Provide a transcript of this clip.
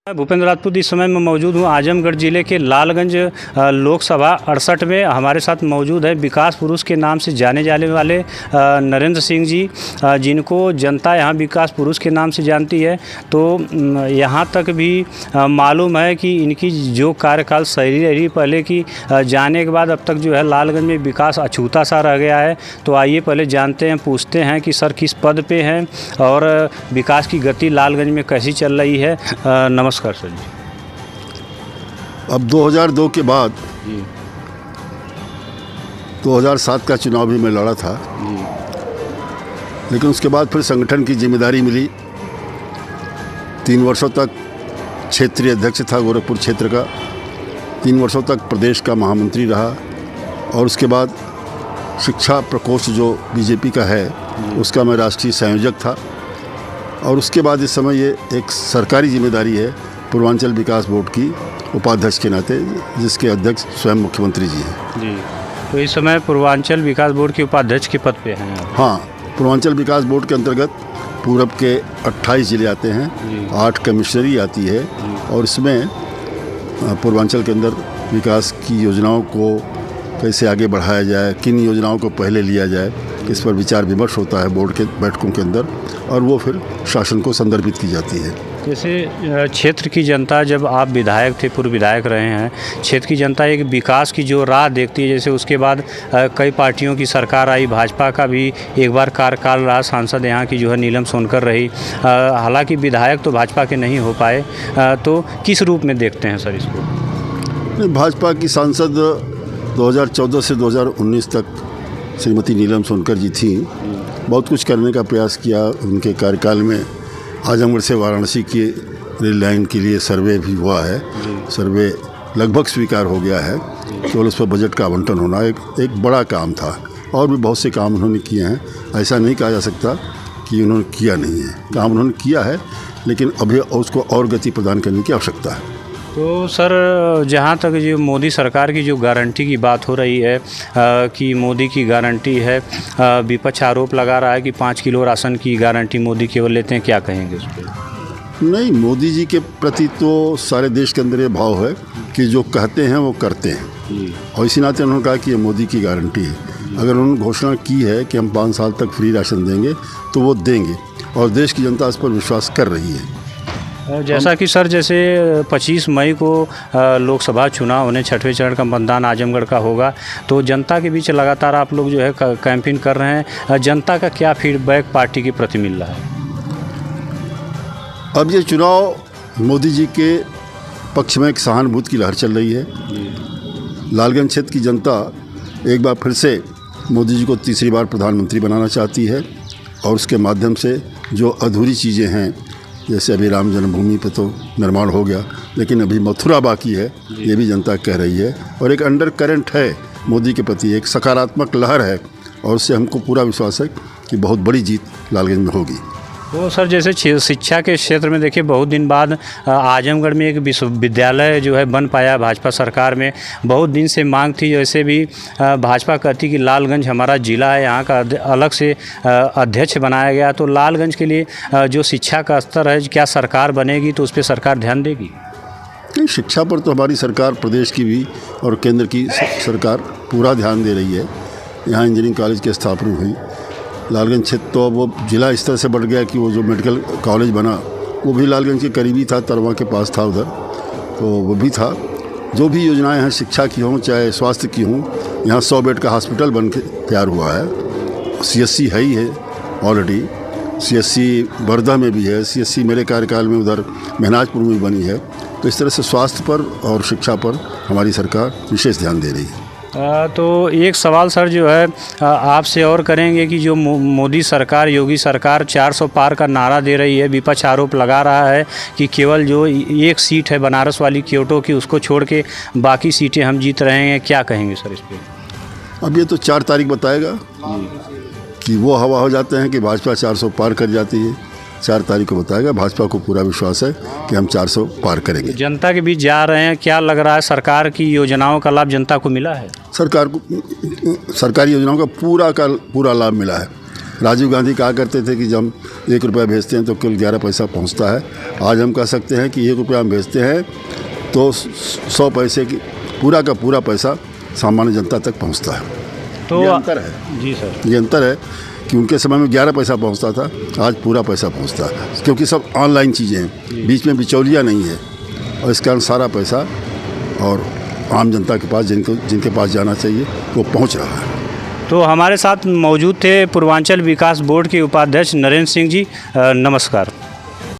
मैं भूपेंद्र राजपूत इस समय मैं मौजूद हूँ आजमगढ़ ज़िले के लालगंज लोकसभा 68 में। हमारे साथ मौजूद है विकास पुरुष के नाम से जाने जाने वाले नरेंद्र सिंह जी, जिनको जनता यहाँ विकास पुरुष के नाम से जानती है। तो यहाँ तक भी मालूम है कि इनकी जो कार्यकाल शैली रही पहले की, जाने के बाद अब तक जो है लालगंज में विकास अछूता सा रह गया है। तो आइए पहले जानते हैं, पूछते हैं कि सर किस पद पे हैं और विकास की गति लालगंज में कैसी चल रही है। नमस्कार सर जी। अब 2002 के बाद 2007 का चुनाव भी मैं लड़ा था, लेकिन उसके बाद फिर संगठन की जिम्मेदारी मिली। 3 वर्षों तक क्षेत्रीय अध्यक्ष था गोरखपुर क्षेत्र का, 3 वर्षों तक प्रदेश का महामंत्री रहा और उसके बाद शिक्षा प्रकोष्ठ जो बीजेपी का है उसका मैं राष्ट्रीय संयोजक था। और उसके बाद इस समय ये एक सरकारी जिम्मेदारी है पूर्वांचल विकास बोर्ड की उपाध्यक्ष के नाते, जिसके अध्यक्ष स्वयं मुख्यमंत्री जी हैं। जी, तो इस समय पूर्वांचल विकास बोर्ड के उपाध्यक्ष के पद पे हैं। हाँ, पूर्वांचल विकास बोर्ड के अंतर्गत पूरब के 28 जिले आते हैं, 8 कमिश्नरी आती है और इसमें पूर्वांचल के अंदर विकास की योजनाओं को कैसे आगे बढ़ाया जाए, किन योजनाओं को पहले लिया जाए, इस पर विचार विमर्श होता है बोर्ड के बैठकों के अंदर और वो फिर शासन को संदर्भित की जाती है। जैसे क्षेत्र की जनता, जब आप विधायक थे, पूर्व विधायक रहे हैं, क्षेत्र की जनता एक विकास की जो राह देखती है। जैसे उसके बाद कई पार्टियों की सरकार आई, भाजपा का भी एक बार कार्यकाल रहा, सांसद यहाँ की जो है नीलम सोनकर रही। हालांकि विधायक तो भाजपा के नहीं हो पाए, तो किस रूप में देखते हैं सर इसको? भाजपा की सांसद 2014 से 2019 तक श्रीमती नीलम सोनकर जी थी। बहुत कुछ करने का प्रयास किया उनके कार्यकाल में। आजमगढ़ से वाराणसी की रेल लाइन के लिए सर्वे भी हुआ है, सर्वे लगभग स्वीकार हो गया है। केवल उस पर बजट का आवंटन होना एक बड़ा काम था और भी बहुत से काम उन्होंने किए हैं। ऐसा नहीं कहा जा सकता कि उन्होंने किया नहीं है, काम उन्होंने किया है, लेकिन अभी उसको और गति प्रदान करने की आवश्यकता है। तो सर, जहाँ तक जो मोदी सरकार की जो गारंटी की बात हो रही है कि मोदी की गारंटी है, विपक्ष आरोप लगा रहा है कि 5 किलो राशन की गारंटी मोदी केवल लेते हैं, क्या कहेंगे उस पर? नहीं, मोदी जी के प्रति तो सारे देश के अंदर ये भाव है कि जो कहते हैं वो करते हैं और इसी नाते उन्होंने कहा कि ये मोदी की गारंटी है। अगर उन्होंने घोषणा की है कि हम 5 साल तक फ्री राशन देंगे तो वो देंगे और देश की जनता इस पर विश्वास कर रही है। जैसा कि सर, जैसे 25 मई को लोकसभा चुनाव होने, 6वें चरण का मतदान आजमगढ़ का होगा, तो जनता के बीच लगातार आप लोग जो है कैंपेन कर रहे हैं। जनता का क्या फीडबैक पार्टी के प्रति मिल रहा है? अब ये चुनाव मोदी जी के पक्ष में एक सहानुभूति की लहर चल रही है। लालगंज क्षेत्र की जनता एक बार फिर से मोदी जी को तीसरी बार प्रधानमंत्री बनाना चाहती है और उसके माध्यम से जो अधूरी चीज़ें हैं, जैसे अभी राम जन्मभूमि पे तो निर्माण हो गया, लेकिन अभी मथुरा बाकी है, ये भी जनता कह रही है। और एक अंडर करंट है मोदी के प्रति, एक सकारात्मक लहर है और उससे हमको पूरा विश्वास है कि बहुत बड़ी जीत लालगंज में होगी। तो सर, जैसे शिक्षा के क्षेत्र में देखिए, बहुत दिन बाद आजमगढ़ में एक विश्वविद्यालय जो है बन पाया भाजपा सरकार में। बहुत दिन से मांग थी, जैसे भी भाजपा कहती कि लालगंज हमारा ज़िला है, यहाँ का अलग से अध्यक्ष बनाया गया। तो लालगंज के लिए जो शिक्षा का स्तर है, क्या सरकार बनेगी तो उस पर सरकार ध्यान देगी? नहीं, शिक्षा पर तो हमारी सरकार, प्रदेश की भी और केंद्र की सरकार पूरा ध्यान दे रही है। यहाँ इंजीनियरिंग कॉलेज की स्थापना हुई। लालगंज क्षेत्र तो वो जिला इस तरह से बढ़ गया कि वो जो मेडिकल कॉलेज बना वो भी लालगंज के करीबी था, तरवा के पास था उधर, तो वो भी था। जो भी योजनाएं हैं शिक्षा की हों चाहे स्वास्थ्य की हों, यहाँ 100 बेड का हॉस्पिटल बन के तैयार हुआ है। CSC है ही है ऑलरेडी, CSC वर्धा में भी है, CSC मेरे कार्यकाल में उधर महनाजपुर में भी बनी है। तो इस तरह से स्वास्थ्य पर और शिक्षा पर हमारी सरकार विशेष ध्यान दे रही है। तो एक सवाल सर जो है आपसे और करेंगे कि जो मोदी सरकार, योगी सरकार 400 पार का नारा दे रही है, विपक्ष आरोप लगा रहा है कि केवल जो एक सीट है बनारस वाली क्योटो की, उसको छोड़ के बाकी सीटें हम जीत रहे हैं, क्या कहेंगे सर इस पर? अब ये तो 4 तारीख बताएगा कि वो हवा हो जाते हैं कि भाजपा 400 पार कर जाती है। 4 तारीख को बताएगा। भाजपा को पूरा विश्वास है कि हम 400 पार करेंगे। जनता के बीच जा रहे हैं, क्या लग रहा है सरकार की योजनाओं का लाभ जनता को मिला है? सरकार को सरकारी योजनाओं का पूरा लाभ मिला है। राजीव गांधी कहा करते थे कि जब हम 1 रुपया भेजते हैं तो केवल 11 पैसा पहुंचता है। आज हम कह सकते हैं कि 1 रुपया हम भेजते हैं तो 100 पैसे की पूरा का पूरा पैसा सामान्य जनता तक पहुंचता है। तो ये अंतर है। जी सर। ये अंतर है कि उनके समय में 11 पैसा पहुंचता था, आज पूरा पैसा पहुंचता है, क्योंकि सब ऑनलाइन चीज़ें हैं, बीच में बिचौलिया नहीं है, और इस कारण सारा पैसा और आम जनता के पास जिनके पास जाना चाहिए वो पहुंच रहा है। तो हमारे साथ मौजूद थे पूर्वांचल विकास बोर्ड के उपाध्यक्ष नरेंद्र सिंह जी। नमस्कार।